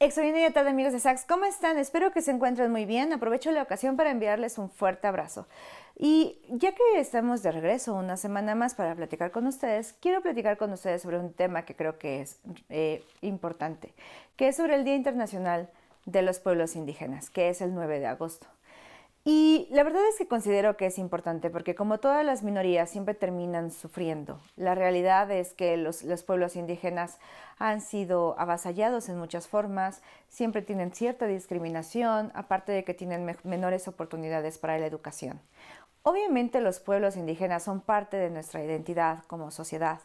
Extraordinaria tarde, amigos de Sax. ¿Cómo están? Espero que se encuentren muy bien. Aprovecho la ocasión para enviarles un fuerte abrazo. Y ya que estamos de regreso una semana más para platicar con ustedes, quiero platicar con ustedes sobre un tema que creo que es importante, que es sobre el Día Internacional de los Pueblos Indígenas, que es el 9 de agosto. Y la verdad es que considero que es importante porque como todas las minorías siempre terminan sufriendo. La realidad es que los pueblos indígenas han sido avasallados en muchas formas, siempre tienen cierta discriminación, aparte de que tienen menores oportunidades para la educación. Obviamente los pueblos indígenas son parte de nuestra identidad como sociedad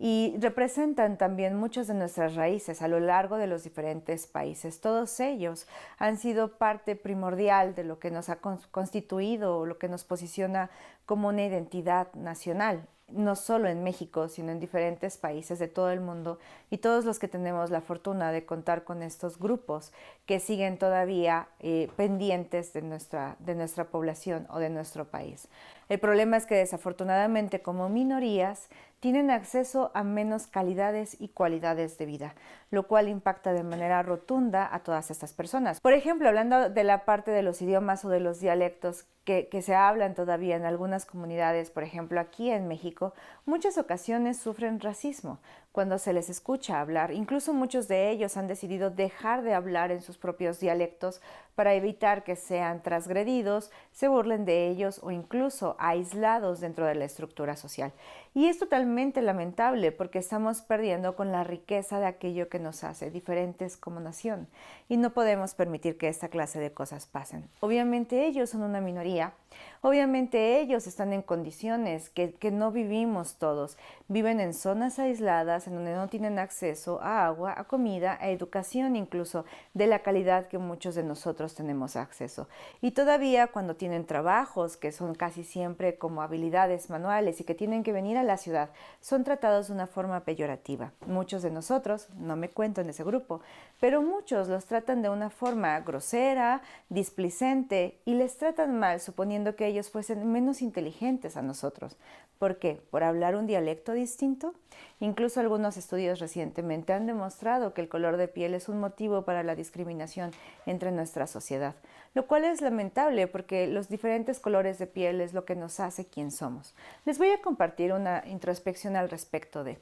y representan también muchas de nuestras raíces a lo largo de los diferentes países. Todos ellos han sido parte primordial de lo que nos ha constituido o lo que nos posiciona como una identidad nacional, no solo en México, sino en diferentes países de todo el mundo y todos los que tenemos la fortuna de contar con estos grupos que siguen todavía pendientes de nuestra población o de nuestro país. El problema es que desafortunadamente como minorías tienen acceso a menos calidades y cualidades de vida, lo cual impacta de manera rotunda a todas estas personas. Por ejemplo, hablando de la parte de los idiomas o de los dialectos que se hablan todavía en algunas comunidades, por ejemplo aquí en México, muchas ocasiones sufren racismo cuando se les escucha hablar. Incluso muchos de ellos han decidido dejar de hablar en sus propios dialectos para evitar que sean transgredidos, se burlen de ellos o incluso aislados dentro de la estructura social. Y es totalmente lamentable porque estamos perdiendo con la riqueza de aquello que nos hace diferentes como nación y no podemos permitir que esta clase de cosas pasen. Obviamente ellos son una minoría, obviamente ellos están en condiciones que no vivimos todos, viven en zonas aisladas en donde no tienen acceso a agua, a comida, a educación incluso de la calidad que muchos de nosotros tenemos acceso. Y todavía cuando tienen trabajos que son casi siempre como habilidades manuales y que tienen que venir a la ciudad, son tratados de una forma peyorativa. Muchos de nosotros, no me cuento en ese grupo, pero muchos los tratan de una forma grosera, displicente y les tratan mal suponiendo que ellos fuesen menos inteligentes a nosotros. ¿Por qué? ¿Por hablar un dialecto distinto? Incluso algunos estudios recientemente han demostrado que el color de piel es un motivo para la discriminación entre nuestra sociedad, lo cual es lamentable porque los diferentes colores de piel es lo que nos hace quien somos. Les voy a compartir una introspección al respecto de...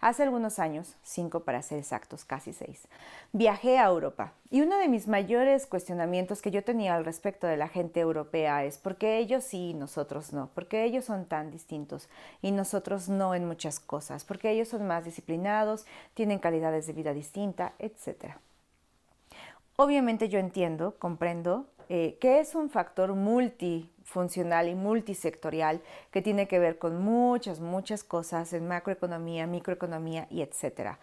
Hace algunos años, 5 para ser exactos, casi 6, viajé a Europa y uno de mis mayores cuestionamientos que yo tenía al respecto de la gente europea es ¿por qué ellos sí y nosotros no? ¿Por qué ellos son tan distintos y nosotros no en muchas cosas? ¿Por qué ellos son más disciplinados, tienen calidades de vida distintas, etcétera? Obviamente yo entiendo, comprendo que es un factor multifuncional y multisectorial que tiene que ver con muchas cosas en macroeconomía, microeconomía y etcétera.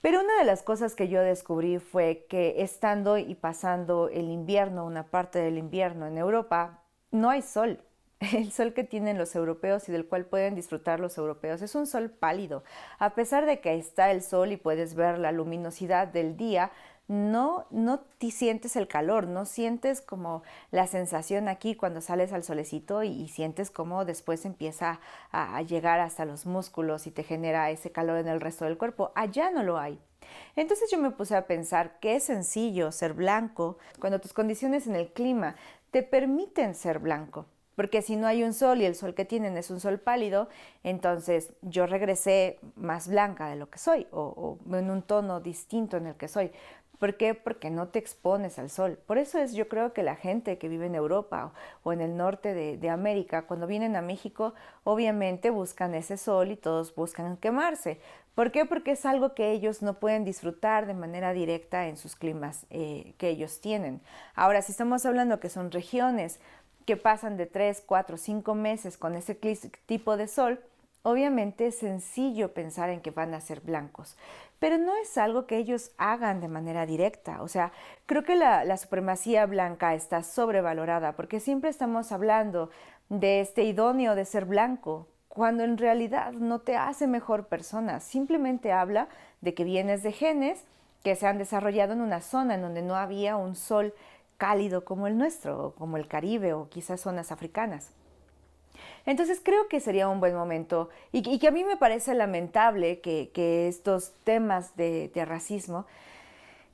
Pero una de las cosas que yo descubrí fue que estando y pasando el invierno, una parte del invierno en Europa, no hay sol. El sol que tienen los europeos y del cual pueden disfrutar los europeos es un sol pálido. A pesar de que está el sol y puedes ver la luminosidad del día, no te sientes el calor, no sientes como la sensación aquí cuando sales al solecito y sientes como después empieza a llegar hasta los músculos y te genera ese calor en el resto del cuerpo. Allá no lo hay. Entonces yo me puse a pensar que es sencillo ser blanco cuando tus condiciones en el clima te permiten ser blanco. Porque si no hay un sol y el sol que tienen es un sol pálido, entonces yo regresé más blanca de lo que soy o en un tono distinto en el que soy. ¿Por qué? Porque no te expones al sol. Por eso es yo creo que la gente que vive en Europa o en el norte de América, cuando vienen a México, obviamente buscan ese sol y todos buscan quemarse. ¿Por qué? Porque es algo que ellos no pueden disfrutar de manera directa en sus climas que ellos tienen. Ahora, si estamos hablando que son regiones que pasan de 3, 4, 5 meses con ese tipo de sol, obviamente es sencillo pensar en que van a ser blancos, pero no es algo que ellos hagan de manera directa. O sea, creo que la supremacía blanca está sobrevalorada porque siempre estamos hablando de este idóneo de ser blanco, cuando en realidad no te hace mejor persona, simplemente habla de que vienes de genes que se han desarrollado en una zona en donde no había un sol cálido como el nuestro, o como el Caribe o quizás zonas africanas. Entonces creo que sería un buen momento y que a mí me parece lamentable que estos temas de racismo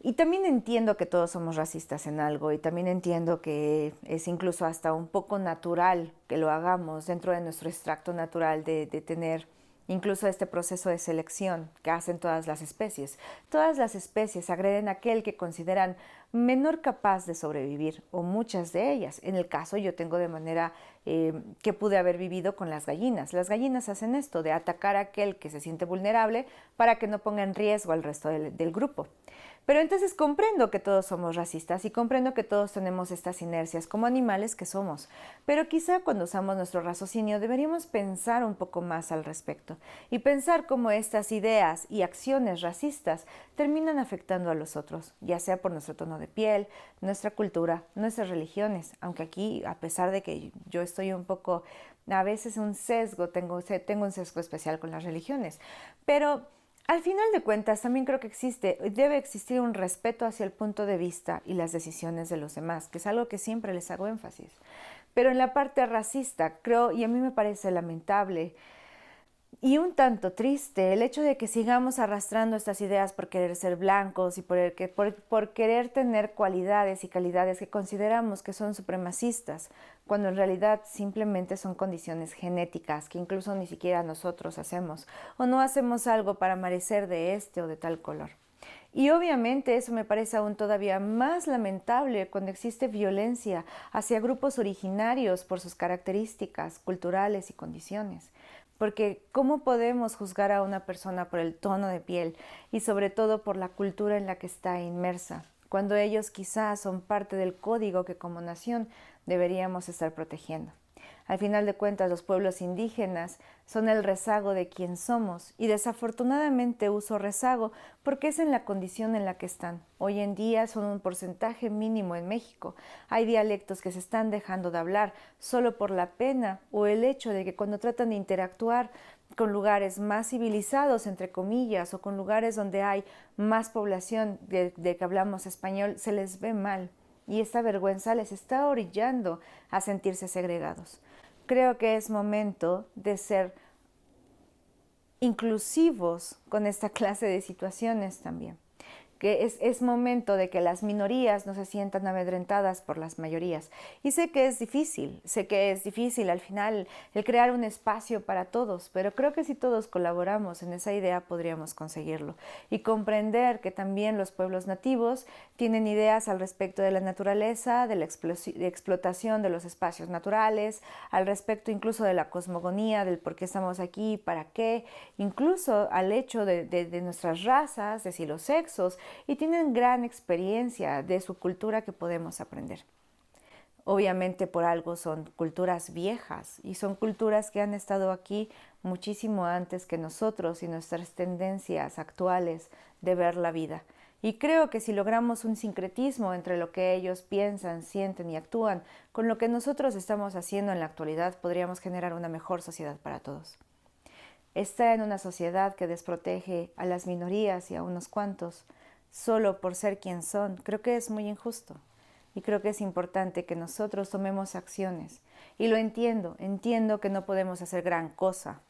Y también entiendo que todos somos racistas en algo y también entiendo que es incluso hasta un poco natural que lo hagamos dentro de nuestro extracto natural de tener incluso este proceso de selección que hacen todas las especies. Todas las especies agreden a aquel que consideran menor capaz de sobrevivir, o muchas de ellas. En el caso yo tengo de manera que pude haber vivido con las gallinas. Las gallinas hacen esto, de atacar a aquel que se siente vulnerable para que no ponga en riesgo al resto del grupo. Pero entonces comprendo que todos somos racistas y comprendo que todos tenemos estas inercias como animales que somos. Pero quizá cuando usamos nuestro raciocinio deberíamos pensar un poco más al respecto y pensar cómo estas ideas y acciones racistas terminan afectando a los otros, ya sea por nuestro tono de piel, nuestra cultura, nuestras religiones. Aunque aquí, a pesar de que yo estoy un poco, a veces un sesgo, tengo un sesgo especial con las religiones, pero al final de cuentas, también creo que debe existir un respeto hacia el punto de vista y las decisiones de los demás, que es algo que siempre les hago énfasis. Pero en la parte racista, creo, y a mí me parece lamentable y un tanto triste el hecho de que sigamos arrastrando estas ideas por querer ser blancos y por querer tener cualidades y calidades que consideramos que son supremacistas, cuando en realidad simplemente son condiciones genéticas que incluso ni siquiera nosotros hacemos, o no hacemos algo para merecer de este o de tal color. Y obviamente eso me parece aún todavía más lamentable cuando existe violencia hacia grupos originarios por sus características culturales y condiciones. Porque ¿cómo podemos juzgar a una persona por el tono de piel y sobre todo por la cultura en la que está inmersa, cuando ellos quizás son parte del código que como nación deberíamos estar protegiendo? Al final de cuentas, los pueblos indígenas son el rezago de quien somos y desafortunadamente uso rezago porque es en la condición en la que están. Hoy en día son un porcentaje mínimo en México. Hay dialectos que se están dejando de hablar solo por la pena o el hecho de que cuando tratan de interactuar con lugares más civilizados, entre comillas, o con lugares donde hay más población de que hablamos español, se les ve mal. Y esta vergüenza les está orillando a sentirse segregados. Creo que es momento de ser inclusivos con esta clase de situaciones también. Que es momento de que las minorías no se sientan amedrentadas por las mayorías. Y sé que es difícil al final el crear un espacio para todos, pero creo que si todos colaboramos en esa idea podríamos conseguirlo. Y comprender que también los pueblos nativos tienen ideas al respecto de la naturaleza, de la explotación de los espacios naturales, al respecto incluso de la cosmogonía, del por qué estamos aquí, para qué, incluso al hecho de nuestras razas, de si los sexos, y tienen gran experiencia de su cultura que podemos aprender. Obviamente por algo son culturas viejas y son culturas que han estado aquí muchísimo antes que nosotros y nuestras tendencias actuales de ver la vida. Y creo que si logramos un sincretismo entre lo que ellos piensan, sienten y actúan con lo que nosotros estamos haciendo en la actualidad, podríamos generar una mejor sociedad para todos. Estar en una sociedad que desprotege a las minorías y a unos cuantos solo por ser quien son, creo que es muy injusto. Y creo que es importante que nosotros tomemos acciones. Y lo entiendo que no podemos hacer gran cosa,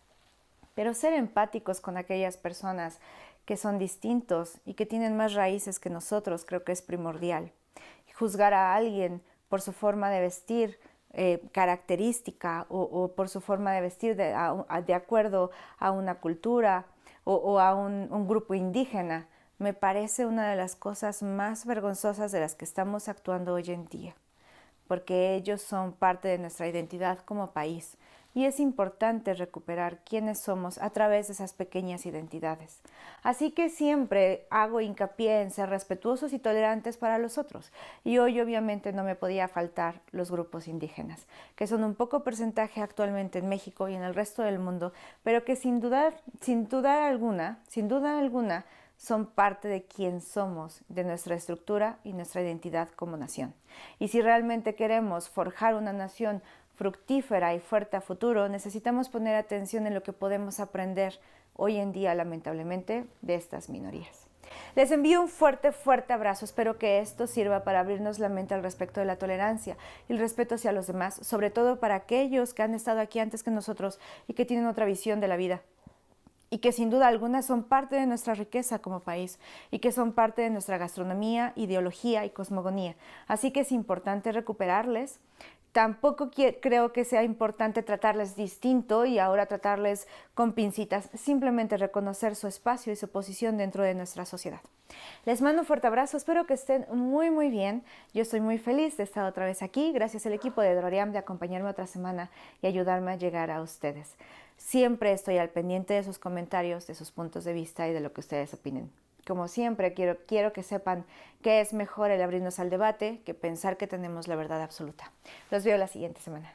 pero ser empáticos con aquellas personas que son distintos y que tienen más raíces que nosotros creo que es primordial. Juzgar a alguien por su forma de vestir característica o por su forma de vestir de acuerdo a una cultura o a un grupo indígena, me parece una de las cosas más vergonzosas de las que estamos actuando hoy en día, porque ellos son parte de nuestra identidad como país y es importante recuperar quiénes somos a través de esas pequeñas identidades. Así que siempre hago hincapié en ser respetuosos y tolerantes para los otros. Y hoy obviamente no me podía faltar los grupos indígenas, que son un poco porcentaje actualmente en México y en el resto del mundo, pero que sin duda alguna, son parte de quién somos, de nuestra estructura y nuestra identidad como nación. Y si realmente queremos forjar una nación fructífera y fuerte a futuro, necesitamos poner atención en lo que podemos aprender hoy en día, lamentablemente, de estas minorías. Les envío un fuerte abrazo. Espero que esto sirva para abrirnos la mente al respecto de la tolerancia y el respeto hacia los demás, sobre todo para aquellos que han estado aquí antes que nosotros y que tienen otra visión de la vida. y que sin duda alguna son parte de nuestra riqueza como país y que son parte de nuestra gastronomía, ideología y cosmogonía. Así que es importante recuperarles. Tampoco creo que sea importante tratarles distinto y ahora tratarles con pincitas, simplemente reconocer su espacio y su posición dentro de nuestra sociedad. Les mando un fuerte abrazo, espero que estén muy bien. Yo estoy muy feliz de estar otra vez aquí, gracias al equipo de Droriam de acompañarme otra semana y ayudarme a llegar a ustedes. Siempre estoy al pendiente de sus comentarios, de sus puntos de vista y de lo que ustedes opinen. Como siempre, quiero que sepan que es mejor el abrirnos al debate que pensar que tenemos la verdad absoluta. Los veo la siguiente semana.